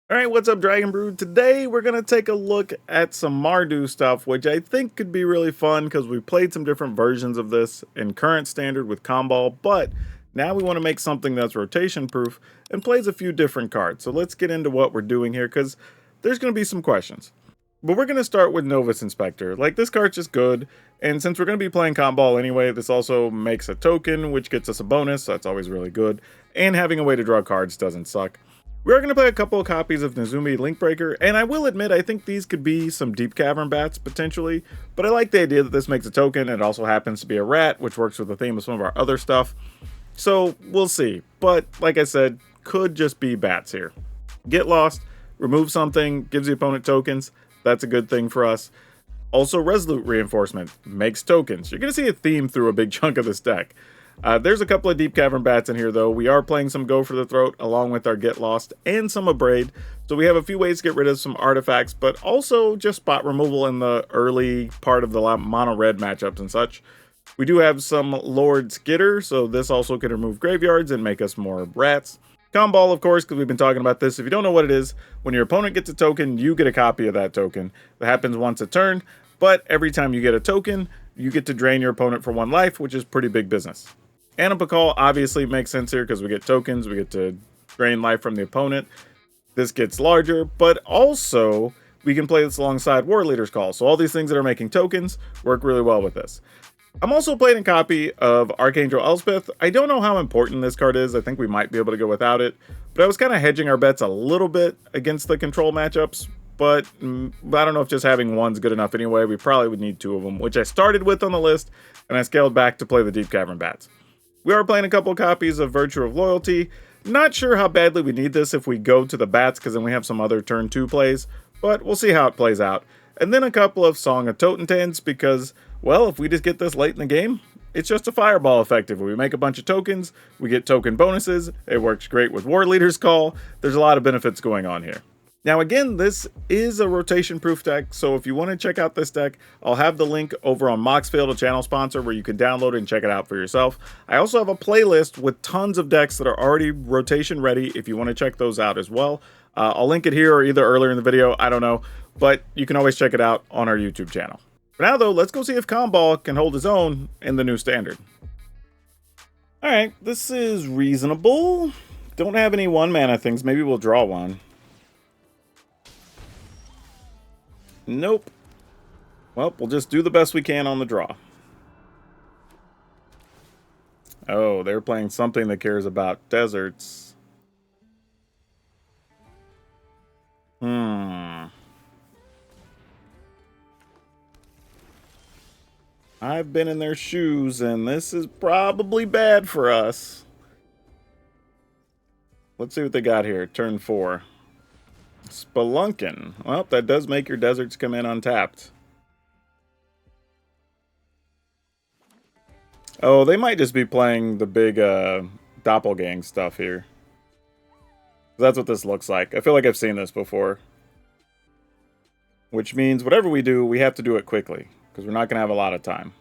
Alright, what's up, Dragon Brood? Today we're going to take a look at some Mardu stuff, which I think could be really fun because we played some different versions of this in current standard with Kambal, but now we want to make something that's rotation proof and plays a few different cards. So let's get into what we're doing here because there's going to be some questions. But we're going to start with Novus Inspector. Like, this card's just good, and since we're going to be playing Kambal anyway, this also makes a token, which gets us a bonus, so that's always really good, and having a way to draw cards doesn't suck. We are going to play a couple of copies of Nezumi Linkbreaker, and I will admit I think these could be some Deep Cavern bats, potentially, but I like the idea that this makes a token, and it also happens to be a rat, which works with the theme of some of our other stuff, so we'll see. But, like I said, could just be bats here. Get lost, remove something, gives the opponent tokens, that's a good thing for us. Also, Resolute Reinforcement makes tokens. You're going to see a theme through a big chunk of this deck. There's a couple of Deep Cavern bats in here, though. We are playing some Go for the Throat along with our Get Lost and some Abrade. So we have a few ways to get rid of some artifacts, but also just spot removal in the early part of the mono-red matchups and such. We do have some Lord Skitter, so this also can remove graveyards and make us more rats. Kambal, of course, because we've been talking about this. If you don't know what it is, when your opponent gets a token, you get a copy of that token. That happens once a turn, but every time you get a token, you get to drain your opponent for 1 life, which is pretty big business. Anima Call obviously makes sense here because we get tokens, we get to drain life from the opponent. This gets larger, but also we can play this alongside War Leader's Call. So all these things that are making tokens work really well with this. I'm also playing a copy of Archangel Elspeth. I don't know how important this card is. I think we might be able to go without it, but I was kind of hedging our bets a little bit against the control matchups, but I don't know if just having one's good enough anyway. We probably would need 2 of them, which I started with on the list, and I scaled back to play the Deep Cavern Bats. We are playing a couple copies of Virtue of Loyalty. Not sure how badly we need this if we go to the bats, because then we have some other turn 2 plays, but we'll see how it plays out. And then a couple of Song of Totentans, because, well, if we just get this late in the game, it's just a fireball effectively. We make a bunch of tokens, we get token bonuses, it works great with War Leader's Call. There's a lot of benefits going on here. Now again, this is a rotation proof deck, so if you want to check out this deck, I'll have the link over on Moxfield, a channel sponsor, where you can download it and check it out for yourself. I also have a playlist with tons of decks that are already rotation ready if you want to check those out as well. I'll link it here or either earlier in the video, I don't know, but you can always check it out on our YouTube channel. For now though, let's go see if Kambal can hold his own in the new standard. Alright, this is reasonable. Don't have any 1-mana things, maybe we'll draw one. Nope. Well, we'll just do the best we can on the draw. Oh, they're playing something that cares about deserts. I've been in their shoes, and this is probably bad for us. Let's see what they got here. Turn 4. Spelunkin. Well, that does make your deserts come in untapped. Oh, they might just be playing the big Doppelgang stuff here. That's what this looks like. I feel like I've seen this before. Which means whatever we do, we have to do it quickly, because we're not going to have a lot of time.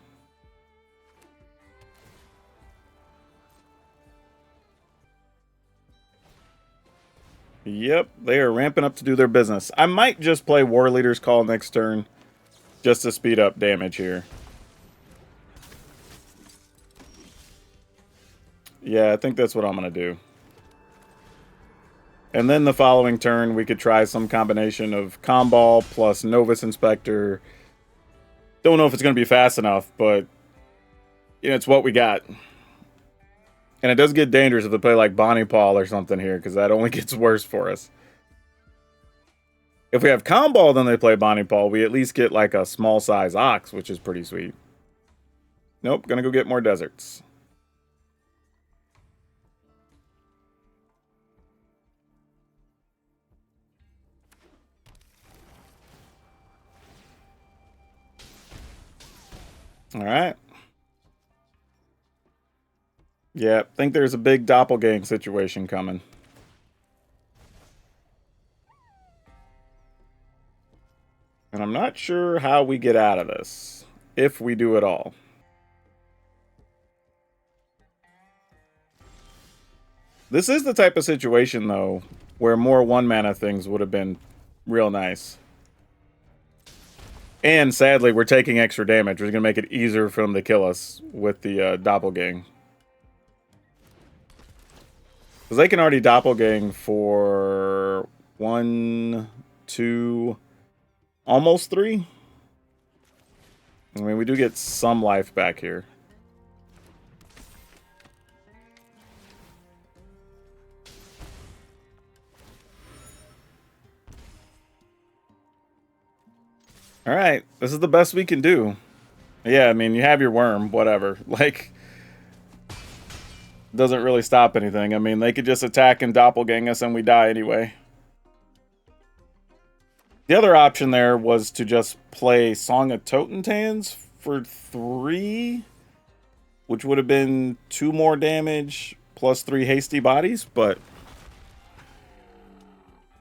Yep, they are ramping up to do their business. I might just play War Leader's Call next turn, just to speed up damage here. Yeah, I think that's what I'm going to do. And then the following turn, we could try some combination of Kambal plus Novus Inspector. Don't know if it's going to be fast enough, but you know, it's what we got. And it does get dangerous if they play like Bonnie Paul or something here, because that only gets worse for us. If we have Kambal, then they play Bonnie Paul, we at least get like a small size Ox, which is pretty sweet. Nope, gonna go get more deserts. Alright. Yeah, I think there's a big Doppelgang situation coming. And I'm not sure how we get out of this, if we do at all. This is the type of situation, though, where more 1-mana things would have been real nice. And sadly, we're taking extra damage, which is going to make it easier for them to kill us with the Doppelgang. Because they can already Doppelgang for 1, 2, almost 3. I mean, we do get some life back here. Alright, this is the best we can do. Yeah, I mean, you have your worm, whatever. Like, doesn't really stop anything. I mean, they could just attack and Doppelgang us and we die anyway. The other option there was to just play Song of Totentans for 3, which would have been 2 more damage plus 3 hasty bodies, but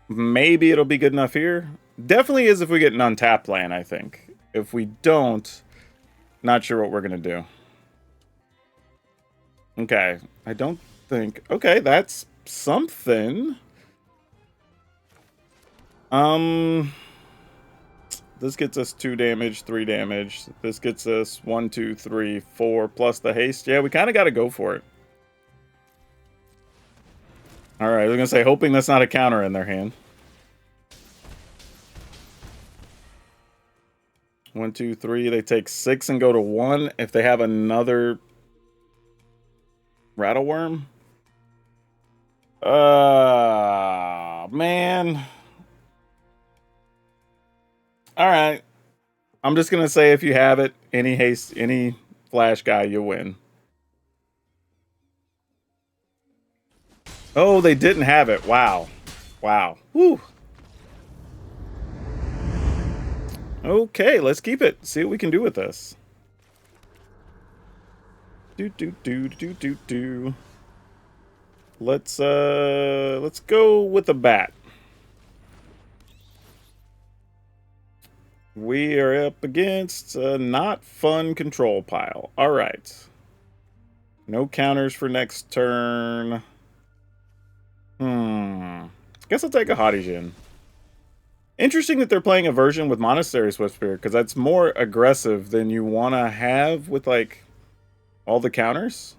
maybe it'll be good enough here. Definitely is if we get an untapped land, I think. If we don't, not sure what we're going to do. Okay, I don't think... Okay, that's something. This gets us 2 damage, 3 damage. This gets us 1, 2, 3, 4, plus the haste. Yeah, we kind of got to go for it. Alright, I was going to say, hoping that's not a counter in their hand. 1, 2, 3. They take 6 and go to 1. If they have another Rattle Worm. Man. Alright. I'm just going to say if you have it, any haste, any flash guy, you win. Oh, they didn't have it. Wow. Wow. Whew. Okay, let's keep it. See what we can do with this. Let's go with the bat. We are up against a not fun control pile. All right. No counters for next turn. Guess I'll take a Hottie. Interesting that they're playing a version with Monastery Swiftspear, because that's more aggressive than you want to have with, like, all the counters.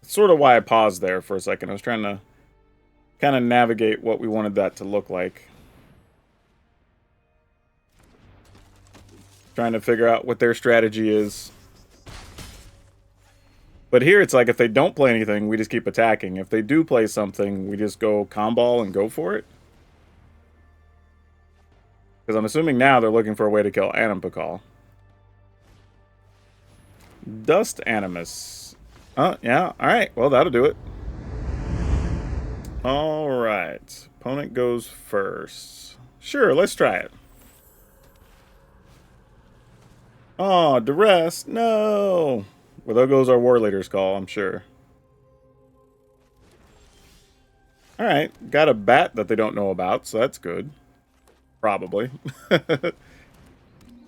That's sort of why I paused there for a second. I was trying to kind of navigate what we wanted that to look like. Trying to figure out what their strategy is. But here it's like if they don't play anything, we just keep attacking. If they do play something, we just go Kambal and go for it. Because I'm assuming now they're looking for a way to kill Animpakal. Dust Animus. Oh, yeah. Alright. Well, that'll do it. Alright. Opponent goes first. Sure, let's try it. Oh, Duress. No. Well, there goes our War Leader's call, I'm sure. Alright. Got a bat that they don't know about, so that's good. Probably.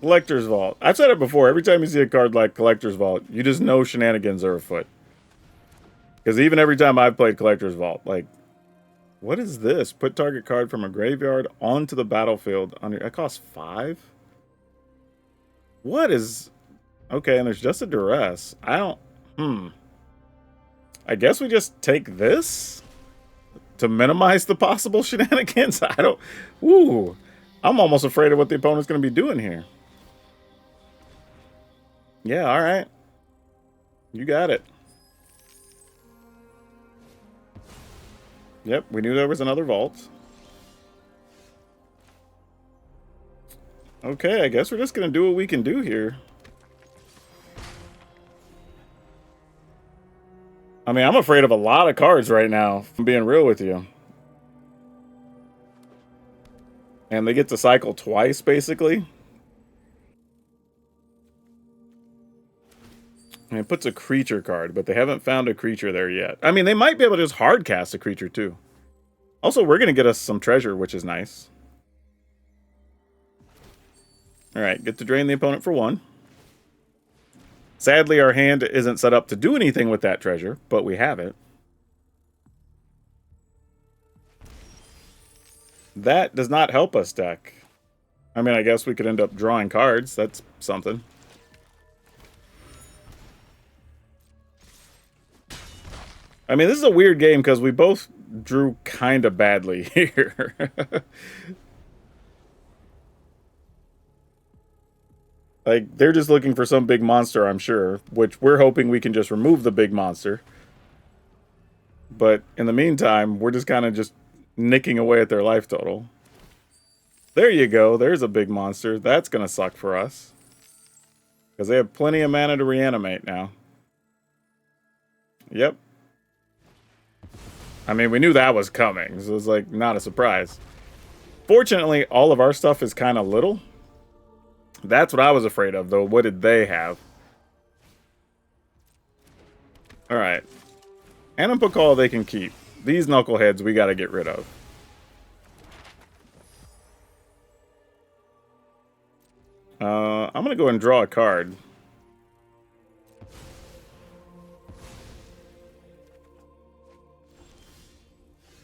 Collector's Vault. I've said it before. Every time you see a card like Collector's Vault, you just know shenanigans are afoot. Because even every time I've played Collector's Vault, like, what is this? Put target card from a graveyard onto the battlefield. That costs 5? What is... Okay, and there's just a Duress. I don't... I guess we just take this? To minimize the possible shenanigans? I don't... Ooh. I'm almost afraid of what the opponent's going to be doing here. Yeah, alright. You got it. Yep, we knew there was another vault. Okay, I guess we're just going to do what we can do here. I mean, I'm afraid of a lot of cards right now, if I'm being real with you. And they get to cycle twice, basically. And it puts a creature card, but they haven't found a creature there yet. I mean, they might be able to just hard cast a creature, too. Also, we're going to get us some treasure, which is nice. Alright, get to drain the opponent for 1. Sadly, our hand isn't set up to do anything with that treasure, but we have it. That does not help us, deck. I mean, I guess we could end up drawing cards. That's something. I mean, this is a weird game because we both drew kind of badly here. Like, they're just looking for some big monster, I'm sure, which we're hoping we can just remove the big monster. But in the meantime, we're just kind of just nicking away at their life total. There you go. There's a big monster. That's going to suck for us. Because they have plenty of mana to reanimate now. Yep. I mean, we knew that was coming, so it was like not a surprise. Fortunately, all of our stuff is kind of little. That's what I was afraid of, though. What did they have? Alright. Animpakal they can keep. These knuckleheads we gotta get rid of. I'm gonna go and draw a card.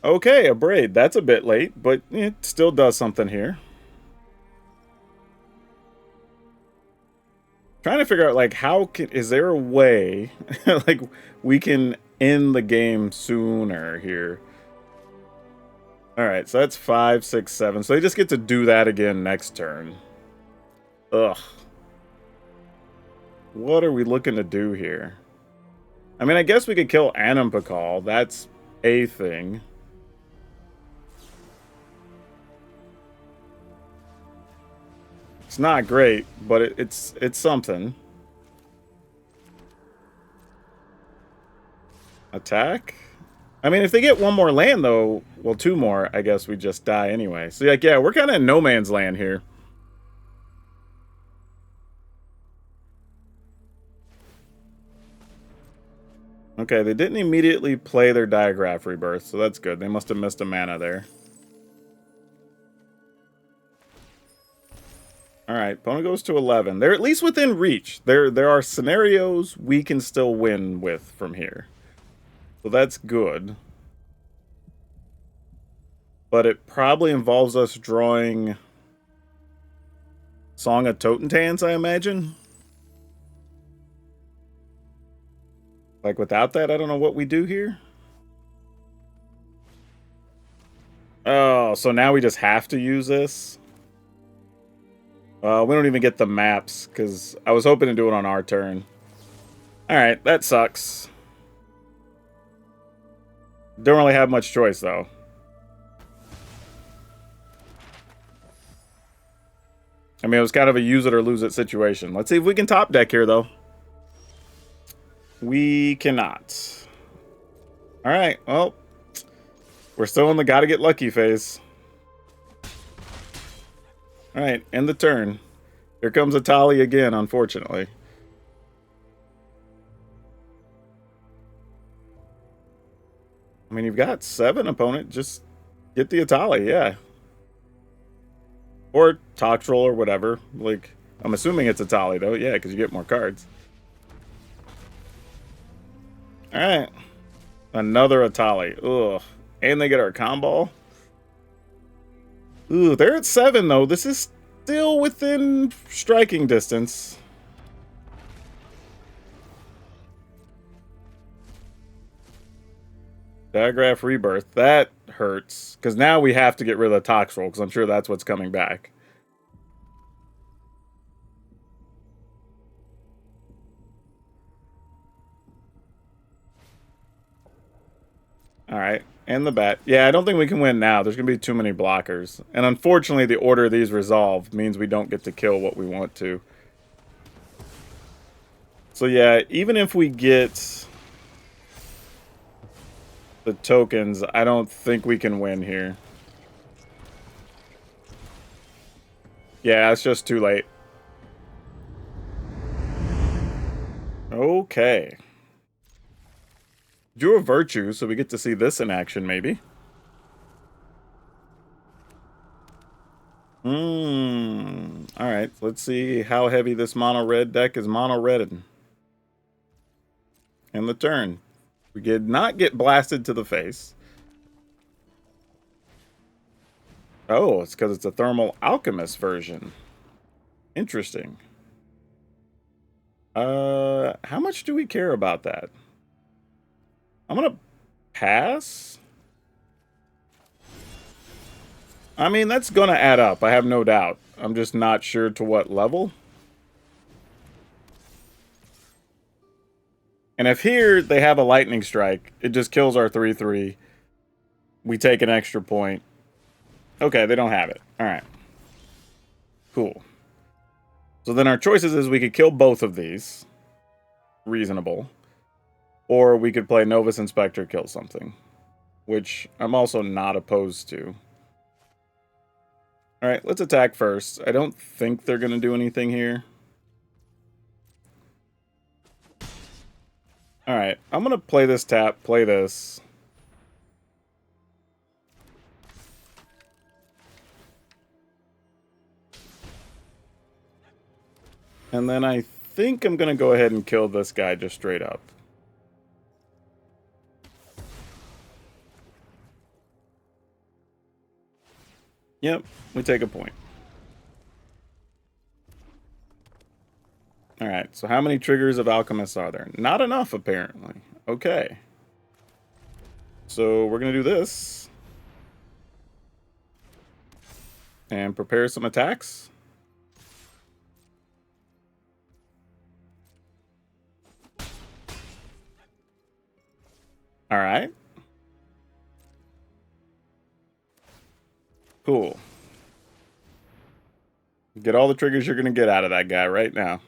Okay, a braid. That's a bit late, but it still does something here. Trying to figure out, like, is there a way, like, we can end the game sooner here? Alright, so that's 5, 6, 7. So they just get to do that again next turn. Ugh. What are we looking to do here? I mean, I guess we could kill Animpakal. That's a thing. It's not great, but it's something. Attack? I mean, if they get one more land, though, well, two more, I guess we just die anyway. So, like, yeah, we're kind of in no man's land here. Okay, they didn't immediately play their Diagraph Rebirth, so that's good. They must have missed a mana there. Alright, opponent goes to 11. They're at least within reach. There are scenarios we can still win with from here. So that's good. But it probably involves us drawing Song of Totentans, I imagine. Like, without that, I don't know what we do here. Oh, so now we just have to use this? We don't even get the maps, because I was hoping to do it on our turn. Alright, that sucks. Don't really have much choice, though. I mean, it was kind of a use it or lose it situation. Let's see if we can top deck here, though. We cannot. Alright, well, we're still in the gotta get lucky phase. Alright, end the turn. Here comes a Tali again, unfortunately. I mean, you've got 7, opponent. Just get the Atali, yeah. Or Toxtrol or whatever. Like, I'm assuming it's Atali, though. Yeah, because you get more cards. Alright. Another Atali. Ugh. And they get our Kambal. Ooh, they're at 7, though. This is still within striking distance. Diagraph Rebirth. That hurts. Because now we have to get rid of the Toxtrol, because I'm sure that's what's coming back. Alright. And the bat. Yeah, I don't think we can win now. There's going to be too many blockers. And unfortunately, the order these resolve means we don't get to kill what we want to. So yeah, even if we get the tokens, I don't think we can win here. Yeah, it's just too late. Okay. Drew a Virtue, so we get to see this in action, maybe. Alright, let's see how heavy this mono-red deck is mono-redded. In the turn. We did not get blasted to the face. Oh, it's because it's a Thermal Alchemist version. Interesting. How much do we care about that? I'm gonna pass. I mean, that's gonna add up, I have no doubt. I'm just not sure to what level. And if here they have a lightning strike, it just kills our 3/3. We take an extra point. Okay, they don't have it. Alright. Cool. So then our choices is we could kill both of these. Reasonable. Or we could play Novus Inspector, kill something. Which I'm also not opposed to. Alright, let's attack first. I don't think they're going to do anything here. Alright, I'm going to play this tap, play this. And then I think I'm going to go ahead and kill this guy just straight up. Yep, we take a point. Alright, so how many triggers of Alchemists are there? Not enough, apparently. Okay. So we're going to do this. And prepare some attacks. Alright. Cool. Get all the triggers you're going to get out of that guy right now.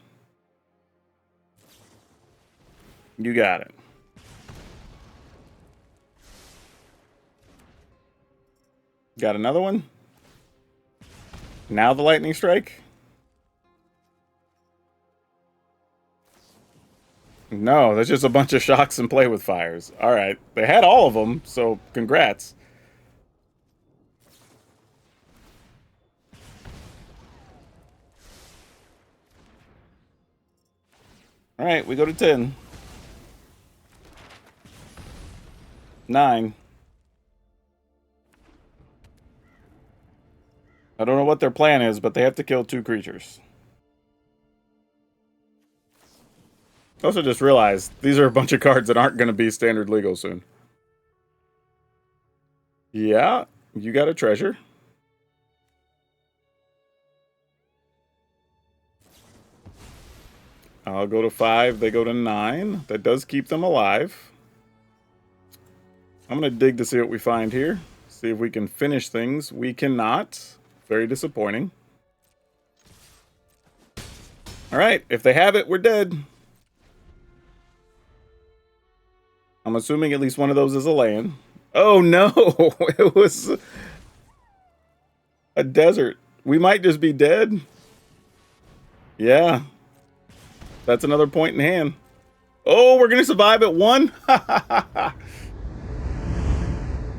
You got it. Got another one? Now the lightning strike? No, that's just a bunch of shocks and play with fires. Alright, they had all of them, so congrats. Alright, we go to 10. 9. I don't know what their plan is, but they have to kill 2 creatures. Also just realized, these are a bunch of cards that aren't going to be standard legal soon. Yeah, you got a treasure. I'll go to 5, they go to 9. That does keep them alive. I'm going to dig to see what we find here. See if we can finish things. We cannot. Very disappointing. Alright, if they have it, we're dead. I'm assuming at least one of those is a land. Oh no! It was a desert. We might just be dead. Yeah. That's another point in hand. Oh, we're going to survive at 1?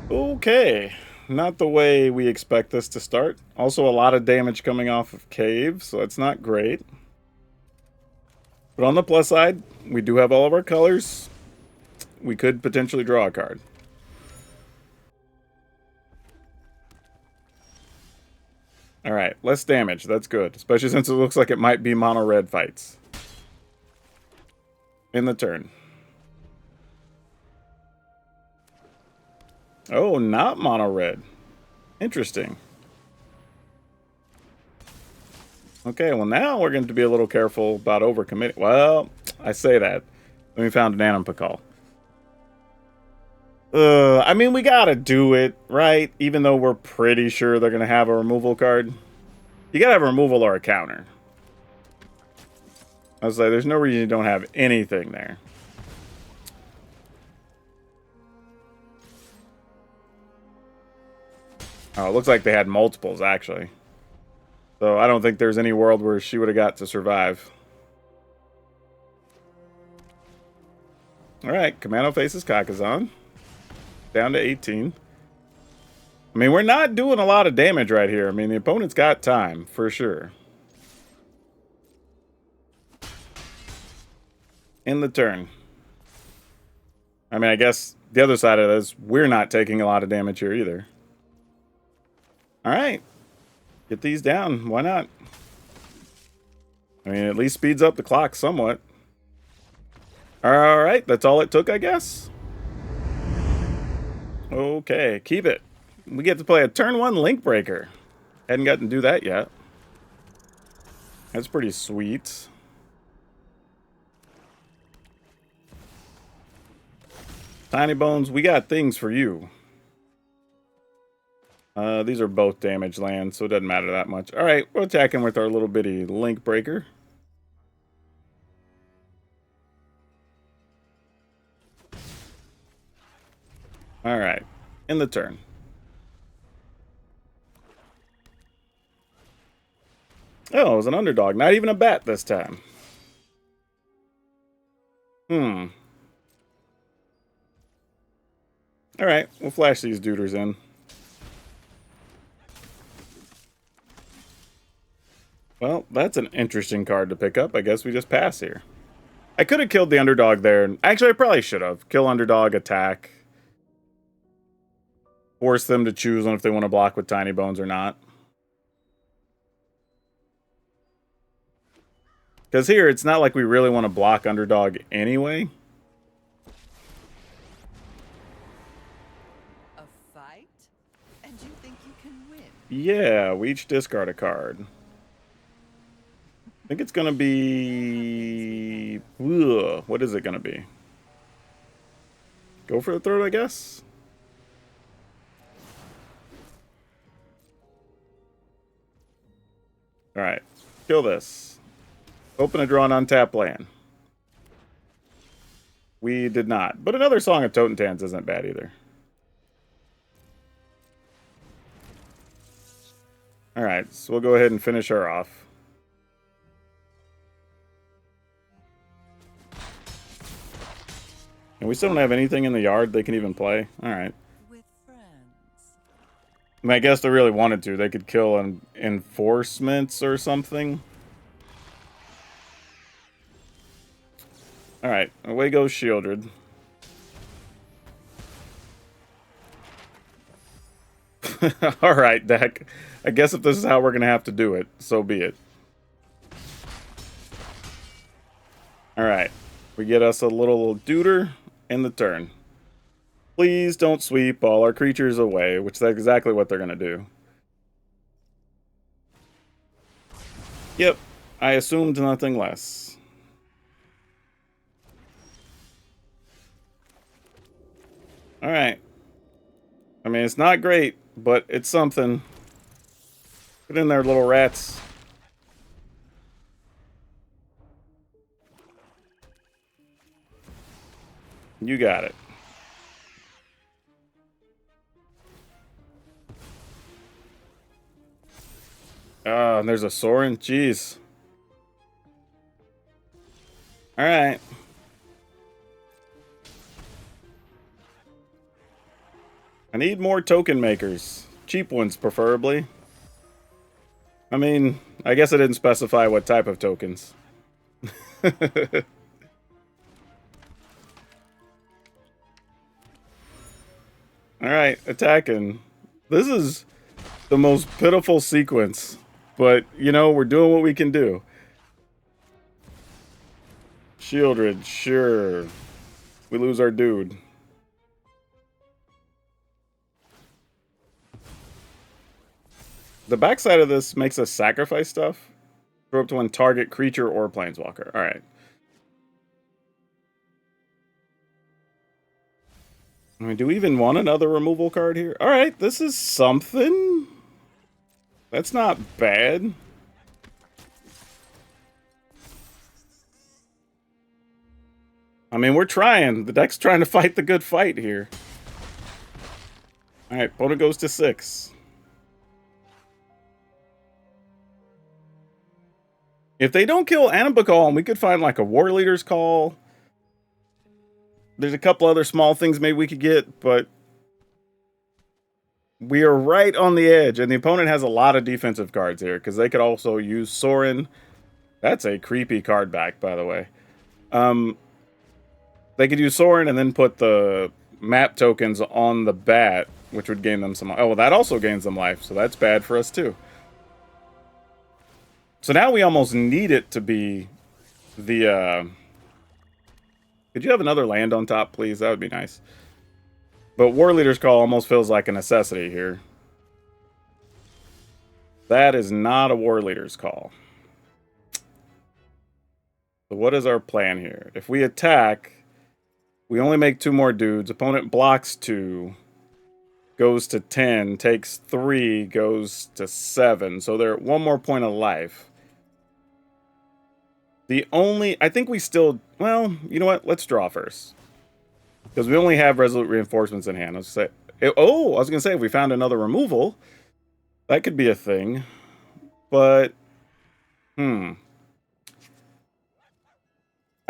Okay. Not the way we expect this to start. Also, a lot of damage coming off of Cave, so that's not great. But on the plus side, we do have all of our colors. We could potentially draw a card. Alright, less damage. That's good. Especially since it looks like it might be mono-red fights. In the turn. Oh, not mono-red. Interesting. Okay, well now we're going to be a little careful about overcommitting. Well, I say that. Then we found an Animpakal. I mean, we gotta do it, right? Even though we're pretty sure they're gonna have a removal card. You gotta have a removal or a counter. I was like, there's no reason you don't have anything there. Oh, it looks like they had multiples, actually. So I don't think there's any world where she would have got to survive. Alright, Commando faces Kakazan. Down to 18. I mean, we're not doing a lot of damage right here. I mean, the opponent's got time, for sure. In the turn. I mean, I guess the other side of this, we're not taking a lot of damage here either. All right. Get these down. Why not? I mean, at least speeds up the clock somewhat. All right. That's all it took, I guess. Okay. Keep it. We get to play a turn 1 Link Breaker. Hadn't gotten to do that yet. That's pretty sweet. Tiny Bones, we got things for you. These are both damaged lands, so it doesn't matter that much. Alright, we're attacking with our little bitty Link Breaker. Alright, in the turn. Oh, it was an underdog. Not even a bat this time. Alright, we'll flash these duders in. Well, that's an interesting card to pick up. I guess we just pass here. I could have killed the underdog there. Actually, I probably should have. Kill underdog, attack. Force them to choose on if they want to block with Tiny Bones or not. Because here, it's not like we really want to block underdog anyway. A fight? And you think you can win? Yeah, we each discard a card. I think it's going to be... Ugh, what is it going to be? Go for the throat, I guess? Alright, kill this. Open a draw and untap land. We did not. But another Song of Totentans isn't bad either. Alright, so we'll go ahead and finish her off. And we still don't have anything in the yard they can even play. Alright. With friends. I mean, I guess they really wanted to. They could kill enforcements or something. Alright, away goes Shieldred. Alright, deck. I guess if this is how we're going to have to do it, so be it. Alright, we get us a little duder in the turn. Please don't sweep all our creatures away, which is exactly what they're going to do. Yep, I assumed nothing less. Alright. I mean, it's not great, but it's something. Get in there, little rats. You got it. And there's a Sorin. Jeez. Alright. I need more token makers. Cheap ones, preferably. I mean, I guess I didn't specify what type of tokens. Alright, attacking. This is the most pitiful sequence. But, you know, we're doing what we can do. Shieldred, sure. We lose our dude. The backside of this makes us sacrifice stuff. Throw up to one target creature or planeswalker. Alright. I mean, do we even want another removal card here? Alright, this is something. That's not bad. I mean, we're trying. The deck's trying to fight the good fight here. Alright, opponent goes to 6. If they don't kill Anabakal, we could find like a War Leader's Call. There's a couple other small things maybe we could get, but we are right on the edge, and the opponent has a lot of defensive cards here, because they could also use Sorin. That's a creepy card back, by the way. They could use Sorin and then put the map tokens on the bat which would gain them some... Oh, well, that also gains them life, so that's bad for us too. So now we almost need it to be the... Could you have another land on top, please? That would be nice. But War Leader's Call almost feels like a necessity here. That is not a War Leader's Call. So what is our plan here? If we attack, we only make 2 more dudes. Opponent blocks 2, goes to 10, takes 3, goes to 7. So they're at 1 more point of life. I think we still, well, you know what? Let's draw first. Because we only have Resolute Reinforcements in hand. Let's say, oh, I was going to say, if we found another removal, that could be a thing. But, I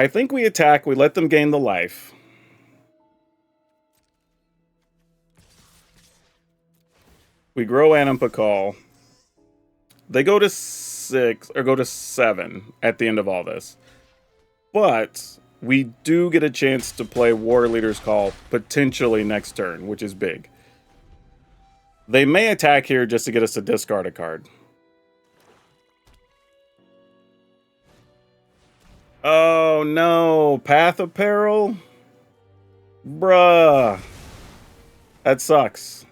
think we attack, we let them gain the life. We grow Animpakal. They go to 6, or go to 7 at the end of all this. But we do get a chance to play War Leader's Call potentially next turn, which is big. They may attack here just to get us to discard a card. Oh no, Path of Peril? Bruh. That sucks.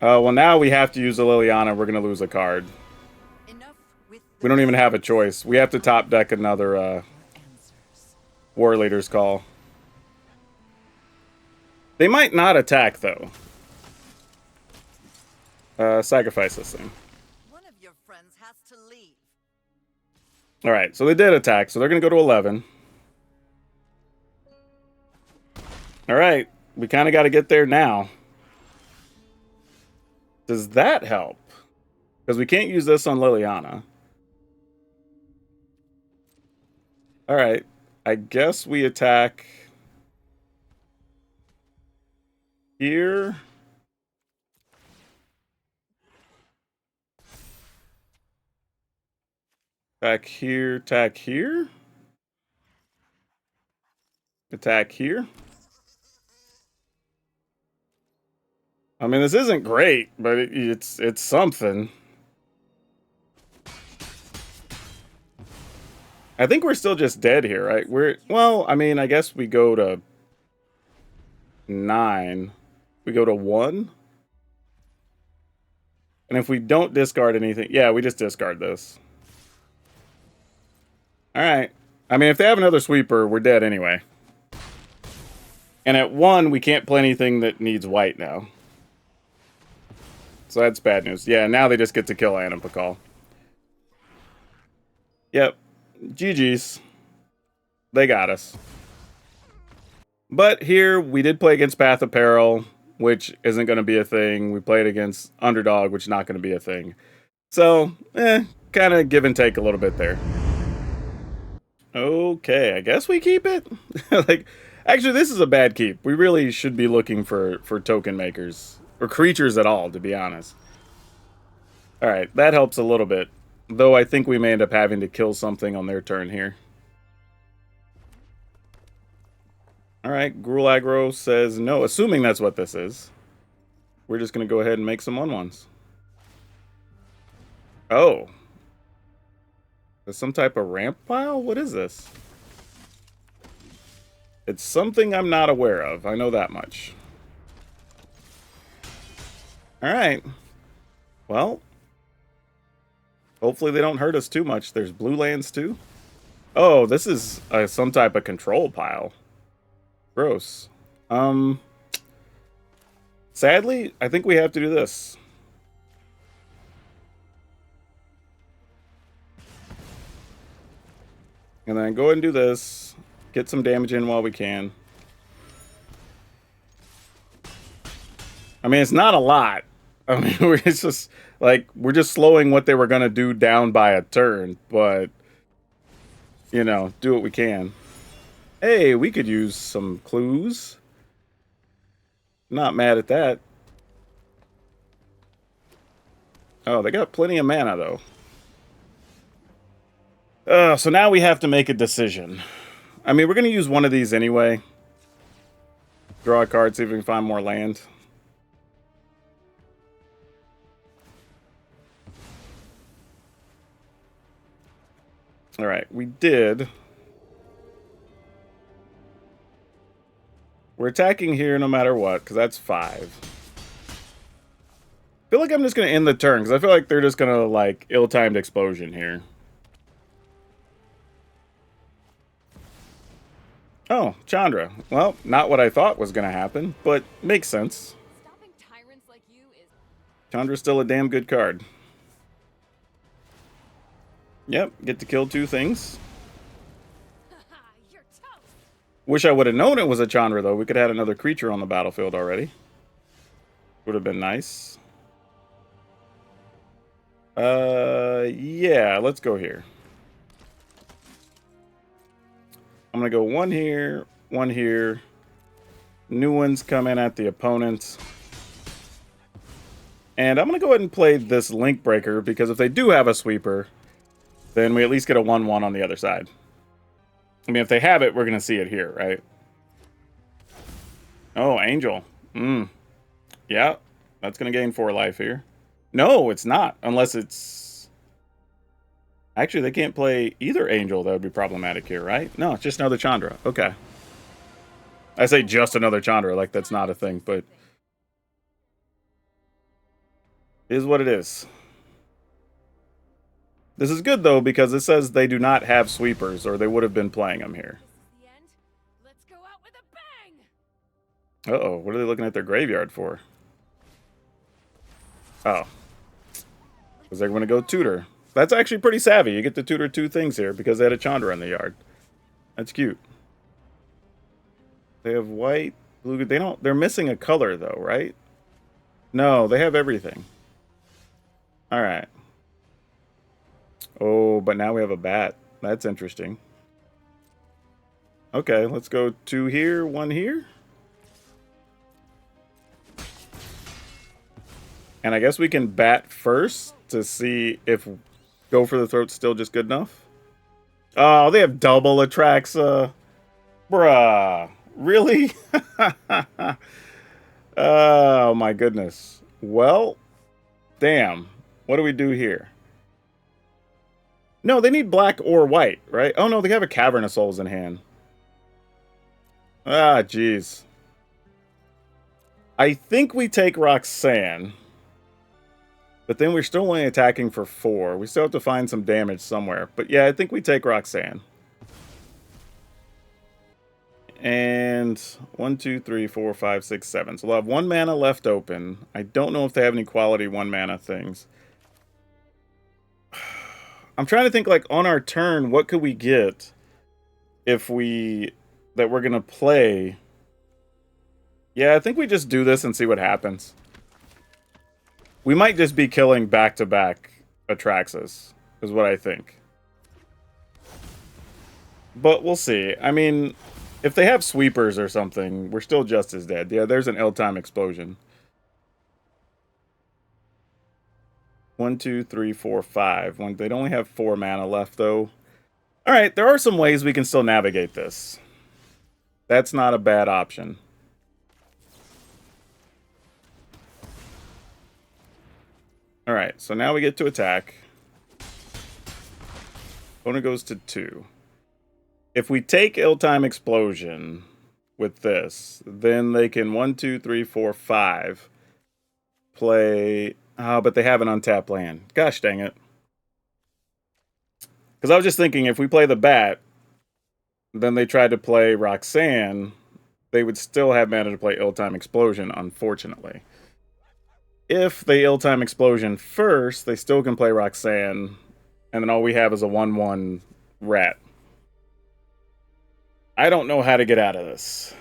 Well, now we have to use a Liliana. We're going to lose a card. We don't even have a choice. We have to top deck another War Leader's Call. They might not attack, though. Sacrifice this thing. One of your friends has to leave. Alright, so they did attack, so they're going to go to 11. Alright, we kind of got to get there now. Does that help? Because we can't use this on Liliana. Alright, I guess we attack here. Attack here, attack here. Attack here. I mean, this isn't great, but it's something. I think we're still just dead here, right? Well, I mean, I guess we go to 9. We go to 1. And if we don't discard anything, yeah, we just discard this. All right. I mean, if they have another sweeper, we're dead anyway. And at 1, we can't play anything that needs white now. So that's bad news. Yeah, now they just get to kill Animpakal. Yep. GG's. They got us. But here, we did play against Path of Peril, which isn't going to be a thing. We played against Underdog, which is not going to be a thing. So, kind of give and take a little bit there. Okay, I guess we keep it. Like, actually, this is a bad keep. We really should be looking for token makers. Or creatures at all, to be honest. Alright, that helps a little bit. Though I think we may end up having to kill something on their turn here. Alright, Gruul Aggro says no, assuming that's what this is. We're just going to go ahead and make some 1/1s. Oh. There's some type of ramp pile? What is this? It's something I'm not aware of. I know that much. Alright. Well. Hopefully they don't hurt us too much. There's blue lands too. Oh, this is some type of control pile. Gross. Sadly, I think we have to do this. And then go ahead and do this. Get some damage in while we can. I mean, it's not a lot. I mean, it's just like we're just slowing what they were going to do down by a turn, but you know, do what we can. Hey, we could use some clues. Not mad at that. Oh, they got plenty of mana though. So now we have to make a decision. I mean, we're going to use one of these anyway. Draw a card, see if we can find more land. Alright, we did. We're attacking here no matter what, because that's 5. I feel like I'm just going to end the turn, because I feel like they're just going to, like, ill-timed explosion here. Oh, Chandra. Well, not what I thought was going to happen, but makes sense. Stopping tyrants like you is... Chandra's still a damn good card. Yep, get to kill 2 things. You're toast. Wish I would have known it was a Chandra, though. We could have had another creature on the battlefield already. Would have been nice. Yeah, let's go here. I'm going to go 1 here, 1 here. New ones come in at the opponent. And I'm going to go ahead and play this Link Breaker, because if they do have a sweeper, then we at least get a 1/1 on the other side. I mean, if they have it, we're going to see it here, right? Oh, Angel. Yeah, that's going to gain 4 life here. No, it's not, unless it's... Actually, they can't play either Angel. That would be problematic here, right? No, it's just another Chandra. Okay. I say just another Chandra, like that's not a thing, but... It is what it is. This is good, though, because it says they do not have sweepers, or they would have been playing them here. This is the end. Let's go out with a bang. Uh-oh, what are they looking at their graveyard for? Oh. Because they're going to go tutor. That's actually pretty savvy. You get to tutor 2 things here because they had a Chandra in the yard. That's cute. They have white, blue. They don't. They're missing a color though, right? No, they have everything. All right. Oh, but now we have a bat. That's interesting. Okay, let's go 2 here, 1 here. And I guess we can bat first to see if Go for the Throat's still just good enough. Oh, they have double Atraxa. Bruh. Really? Oh, my goodness. Well, damn. What do we do here? No, they need black or white, right? Oh, no, they have a Cavern of Souls in hand. Ah, jeez. I think we take Roxanne. But then we're still only attacking for 4. We still have to find some damage somewhere. But yeah, I think we take Roxanne. And 1, 2, 3, 4, 5, 6, 7. So we'll have 1 mana left open. I don't know if they have any quality 1 mana things. I'm trying to think, like, on our turn, what could we get if we... that we're going to play? Yeah, I think we just do this and see what happens. We might just be killing back-to-back Atraxas, is what I think. But we'll see. I mean, if they have sweepers or something, we're still just as dead. Yeah, there's an ill-time explosion. 1, 2, 3, 4, 5. They'd only have 4 mana left, though. Alright, there are some ways we can still navigate this. That's not a bad option. Alright, so now we get to attack. Opponent goes to 2. If we take Ill-Time Explosion with this, then they can 1, 2, 3, 4, 5 play... Oh, but they have an untapped land. Gosh dang it. Because I was just thinking, if we play the bat, then they tried to play Roxanne, they would still have mana to play Ill-Time Explosion, unfortunately. If they Ill-Time Explosion first, they still can play Roxanne, and then all we have is a 1/1 rat. I don't know how to get out of this.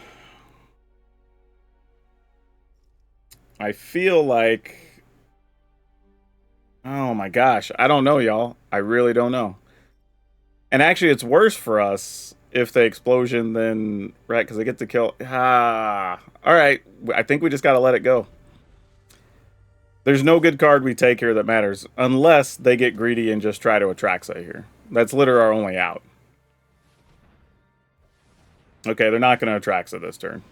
I feel like... Oh my gosh, I don't know, y'all. I really don't know. And actually, it's worse for us if they explosion than... Right, because they get to kill... Alright, I think we just gotta let it go. There's no good card we take here that matters, unless they get greedy and just try to Atraxa here. That's literally our only out. Okay, they're not going to Atraxa this turn.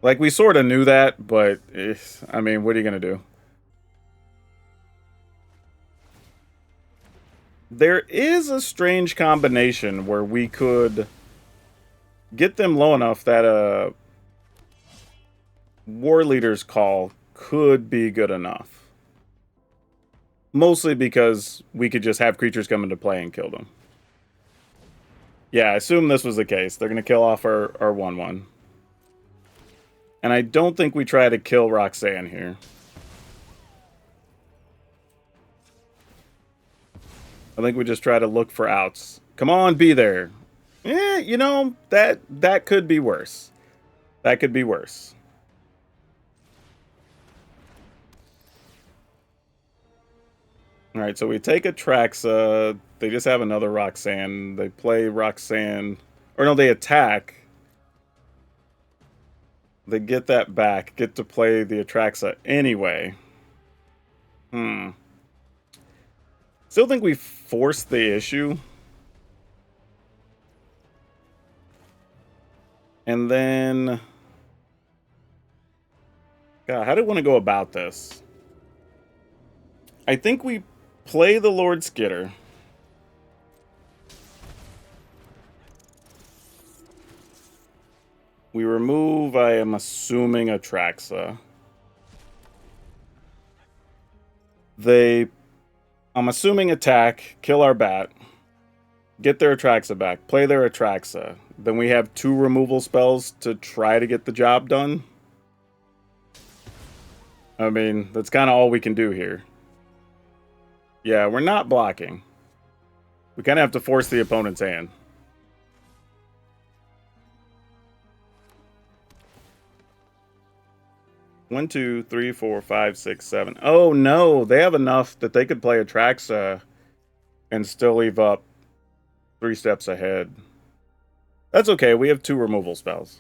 Like, we sort of knew that, but, I mean, what are you going to do? There is a strange combination where we could get them low enough that a War Leader's Call could be good enough. Mostly because we could just have creatures come into play and kill them. Yeah, I assume this was the case. They're going to kill off our 1/1. And I don't think we try to kill Roxanne here. I think we just try to look for outs. Come on, be there. You know, that could be worse. That could be worse. Alright, so we take Atraxa. They just have another Roxanne. They play Roxanne. Or no, they attack. They get that back. Get to play the Atraxa anyway. Still think we forced the issue. And then... God, how do we want to go about this? I think we play the Lord Skitter. We remove, I am assuming, Atraxa. They, I'm assuming, attack, kill our bat, get their Atraxa back, play their Atraxa. Then we have 2 removal spells to try to get the job done. I mean, that's kind of all we can do here. Yeah, we're not blocking. We kind of have to force the opponent's hand. One, two, three, four, five, six, seven. Oh no, they have enough that they could play Atraxa and still leave up 3 steps ahead. That's okay, we have 2 removal spells.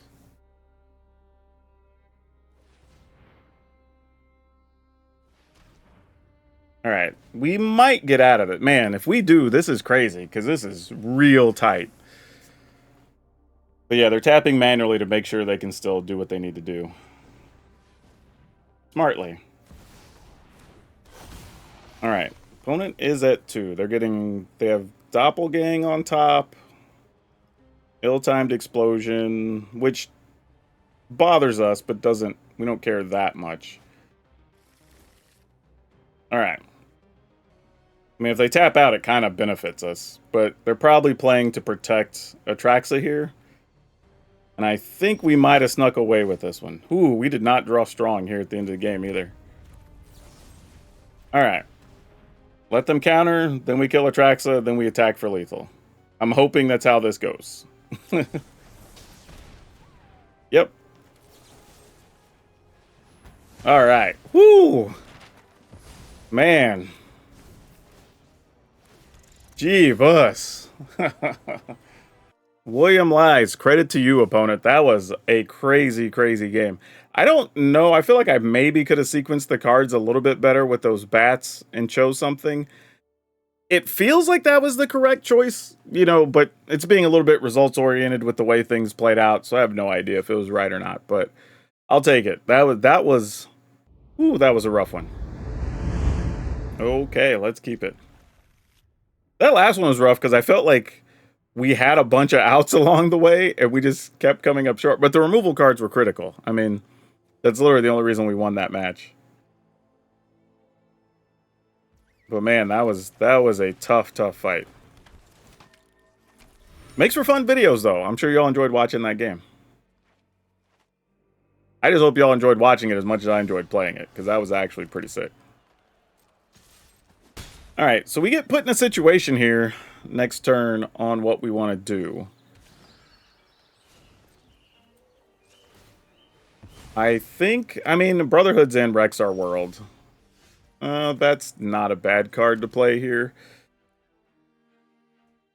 Alright, we might get out of it. Man, if we do, this is crazy, because this is real tight. But yeah, they're tapping manually to make sure they can still do what they need to do. Smartly. Alright, opponent is at 2. They have Doppelgang on top. Ill-timed explosion, which bothers us, but we don't care that much. Alright. I mean, if they tap out, it kind of benefits us. But they're probably playing to protect Atraxa here. And I think we might have snuck away with this one. Ooh, we did not draw strong here at the end of the game either. Alright. Let them counter, then we kill Atraxa, then we attack for lethal. I'm hoping that's how this goes. Yep. Alright. Woo! Man. Jeebus. William Lies, credit to you, opponent. That was a crazy, crazy game. I don't know. I feel like I maybe could have sequenced the cards a little bit better with those bats and chose something. It feels like that was the correct choice, you know, but it's being a little bit results-oriented with the way things played out, so I have no idea if it was right or not, but I'll take it. That was a rough one. Okay, let's keep it. That last one was rough because I felt like we had a bunch of outs along the way, and we just kept coming up short. But the removal cards were critical. I mean, that's literally the only reason we won that match. But man, that was a tough fight. Makes for fun videos, though. I'm sure y'all enjoyed watching that game. I just hope y'all enjoyed watching it as much as I enjoyed playing it, because that was actually pretty sick. Alright, so we get put in a situation here next turn on what we want to do. I mean, Brotherhood's in wrecks our world. That's not a bad card to play here.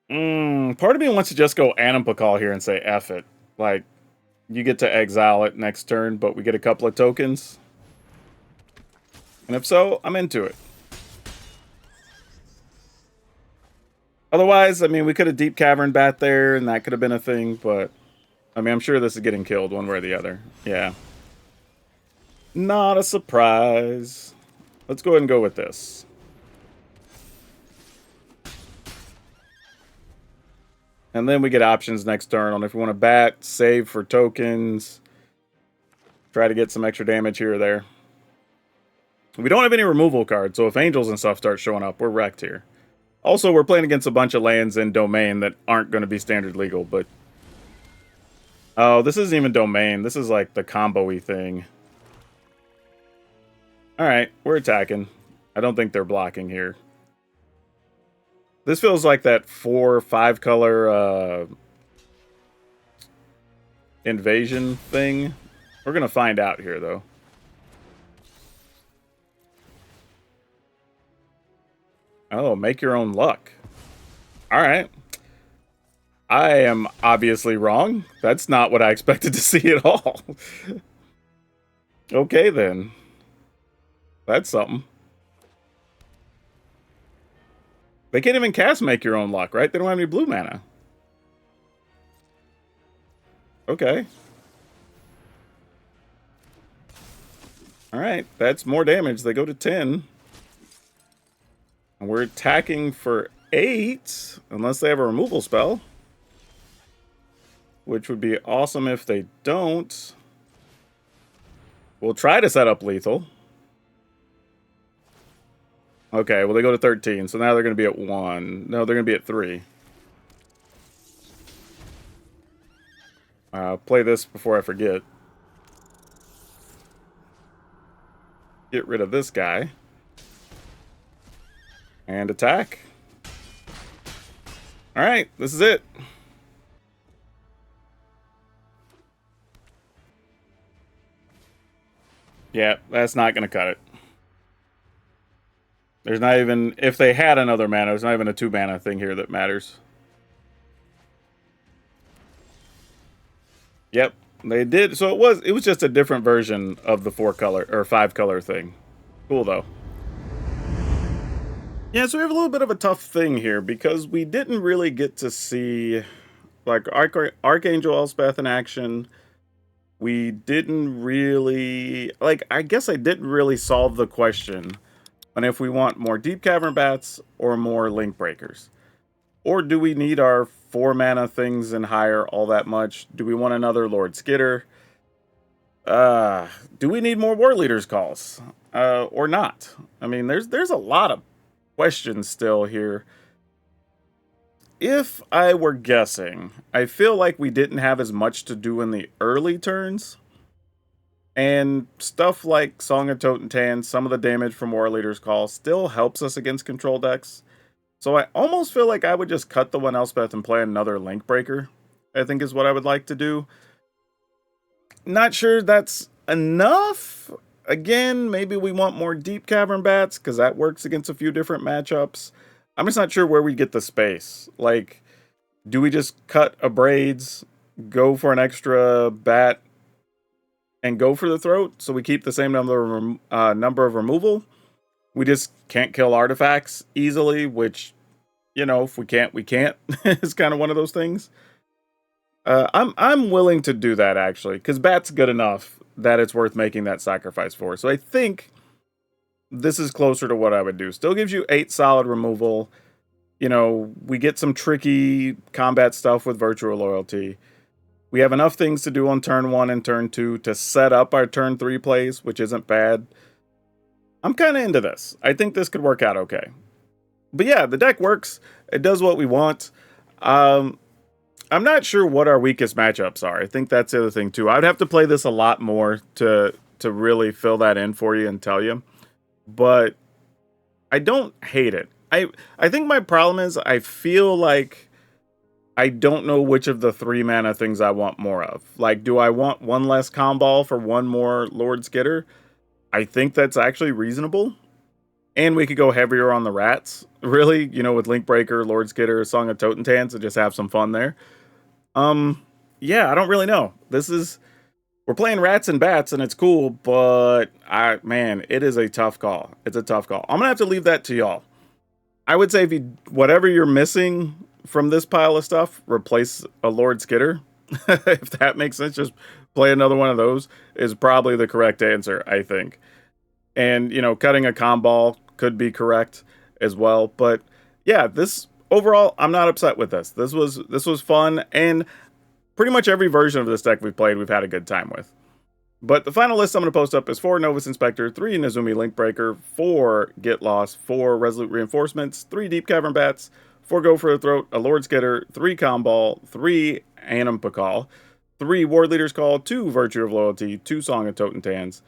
Part of me wants to just go Animpakal here and say F it. Like, you get to exile it next turn, but we get a couple of tokens. And if so, I'm into it. Otherwise, I mean, we could have Deep Cavern Bat there, and that could have been a thing, but... I mean, I'm sure this is getting killed one way or the other. Yeah. Not a surprise. Let's go ahead and go with this. And then we get options next turn on if we want to bat, save for tokens, try to get some extra damage here or there. We don't have any removal cards, so if angels and stuff start showing up, we're wrecked here. Also, we're playing against a bunch of lands in Domain that aren't going to be standard legal, but... Oh, this isn't even Domain. This is like the combo-y thing. Alright, we're attacking. I don't think they're blocking here. This feels like that 4-5 color invasion thing. We're going to find out here, though. Oh, make your own luck. Alright. I am obviously wrong. That's not what I expected to see at all. Okay, then. That's something. They can't even cast Make Your Own Luck, right? They don't have any blue mana. Okay. Alright, that's more damage. They go to 10. And we're attacking for 8, unless they have a removal spell. Which would be awesome if they don't. We'll try to set up lethal. Okay, well they go to 13, so now they're going to be at 1. No, they're going to be at 3. Play this before I forget. Get rid of this guy. And attack. Alright, this is it. Yeah, that's not going to cut it. There's not even... If they had another mana, there's not even a 2 mana thing here that matters. Yep, they did. So it was just a different version of the 4 color or 5 color thing. Cool, though. Yeah, so we have a little bit of a tough thing here because we didn't really get to see like Archangel Elspeth in action. We didn't really... Like, I guess I didn't really solve the question on if we want more Deep Cavern Bats or more Link Breakers. Or do we need our 4 mana things and higher all that much? Do we want another Lord Skitter? Do we need more War Leaders calls? Or not? I mean, there's a lot of questions still here. If I were guessing, I feel like we didn't have as much to do in the early turns. And stuff like Song of Totentan, some of the damage from War Leader's Call still helps us against control decks. So I almost feel like I would just cut the one Elspeth and play another Link Breaker, I think is what I would like to do. Not sure that's enough. Again, maybe we want more Deep Cavern Bats, because that works against a few different matchups. I'm just not sure where we get the space. Like, do we just cut a Braids, go for an extra bat, and go for the Throat, so we keep the same number of removal? We just can't kill artifacts easily, which, you know, if we can't, we can't. It's kind of one of those things. I'm willing to do that, actually, because Bat's good enough that it's worth making that sacrifice for. So I think this is closer to what I would do. Still gives you 8 solid removal. You know, we get some tricky combat stuff with Virtual Loyalty. We have enough things to do on turn 1 and turn 2 to set up our turn 3 plays, which isn't bad. I'm kind of into this. I think this could work out okay. But yeah, the deck works. It does what we want. I'm not sure what our weakest matchups are. I think that's the other thing too. I would have to play this a lot more to really fill that in for you and tell you. But I don't hate it. I think my problem is I feel like I don't know which of the 3 mana things I want more of. Like, do I want 1 less Kambal for 1 more Lord Skitter? I think that's actually reasonable. And we could go heavier on the rats, really, you know, with Link Breaker, Lord Skitter, Song of Totentans, and just have some fun there. Yeah, I don't really know. We're playing rats and bats, and it's cool, but man, it is a tough call. It's a tough call. I'm gonna have to leave that to y'all. I would say whatever you're missing from this pile of stuff, replace a Lord Skitter. If that makes sense, just play another one of those is probably the correct answer, I think. And, you know, cutting a Kambal could be correct as well. But yeah, this overall, I'm not upset with this. This was fun, and pretty much every version of this deck we've played, we've had a good time with. But the final list I'm going to post up is 4 Novus Inspector, 3 Nezumi Linkbreaker, 4 Get Lost, 4 Resolute Reinforcements, 3 Deep Cavern Bats, 4 Go for the Throat, a Lord's Getter, 3 Kambal, 3 Anam Pakal, 3 Ward Leader's Call, 2 Virtue of Loyalty, 2 Song of Totentans,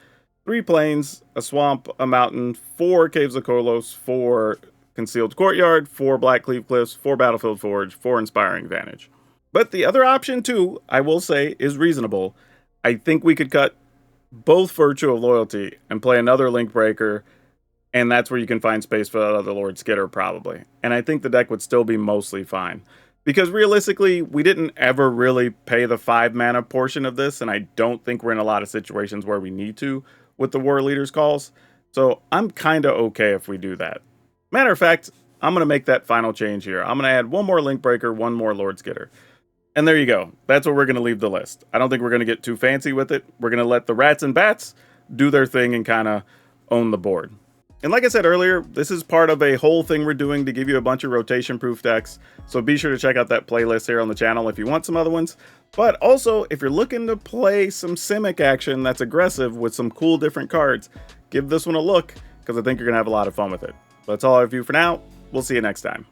3 Plains, a Swamp, a Mountain, 4 Caves of Kolos, 4 Concealed Courtyard, 4 Black Cleave Cliffs, 4 Battlefield Forge, 4 Inspiring Vantage. But the other option, too, I will say, is reasonable. I think we could cut both Virtue of Loyalty and play another Link Breaker, and that's where you can find space for that other Lord Skitter, probably. And I think the deck would still be mostly fine. Because realistically, we didn't ever really pay the 5 mana portion of this, and I don't think we're in a lot of situations where we need to with the War Leader's Calls. So I'm kind of okay if we do that. Matter of fact, I'm going to make that final change here. I'm going to add 1 more Link Breaker, 1 more Lord Skitter. And there you go. That's where we're going to leave the list. I don't think we're going to get too fancy with it. We're going to let the rats and bats do their thing and kind of own the board. And like I said earlier, this is part of a whole thing we're doing to give you a bunch of rotation-proof decks. So be sure to check out that playlist here on the channel if you want some other ones. But also, if you're looking to play some Simic action that's aggressive with some cool different cards, give this one a look, because I think you're going to have a lot of fun with it. That's all I have for you for now. We'll see you next time.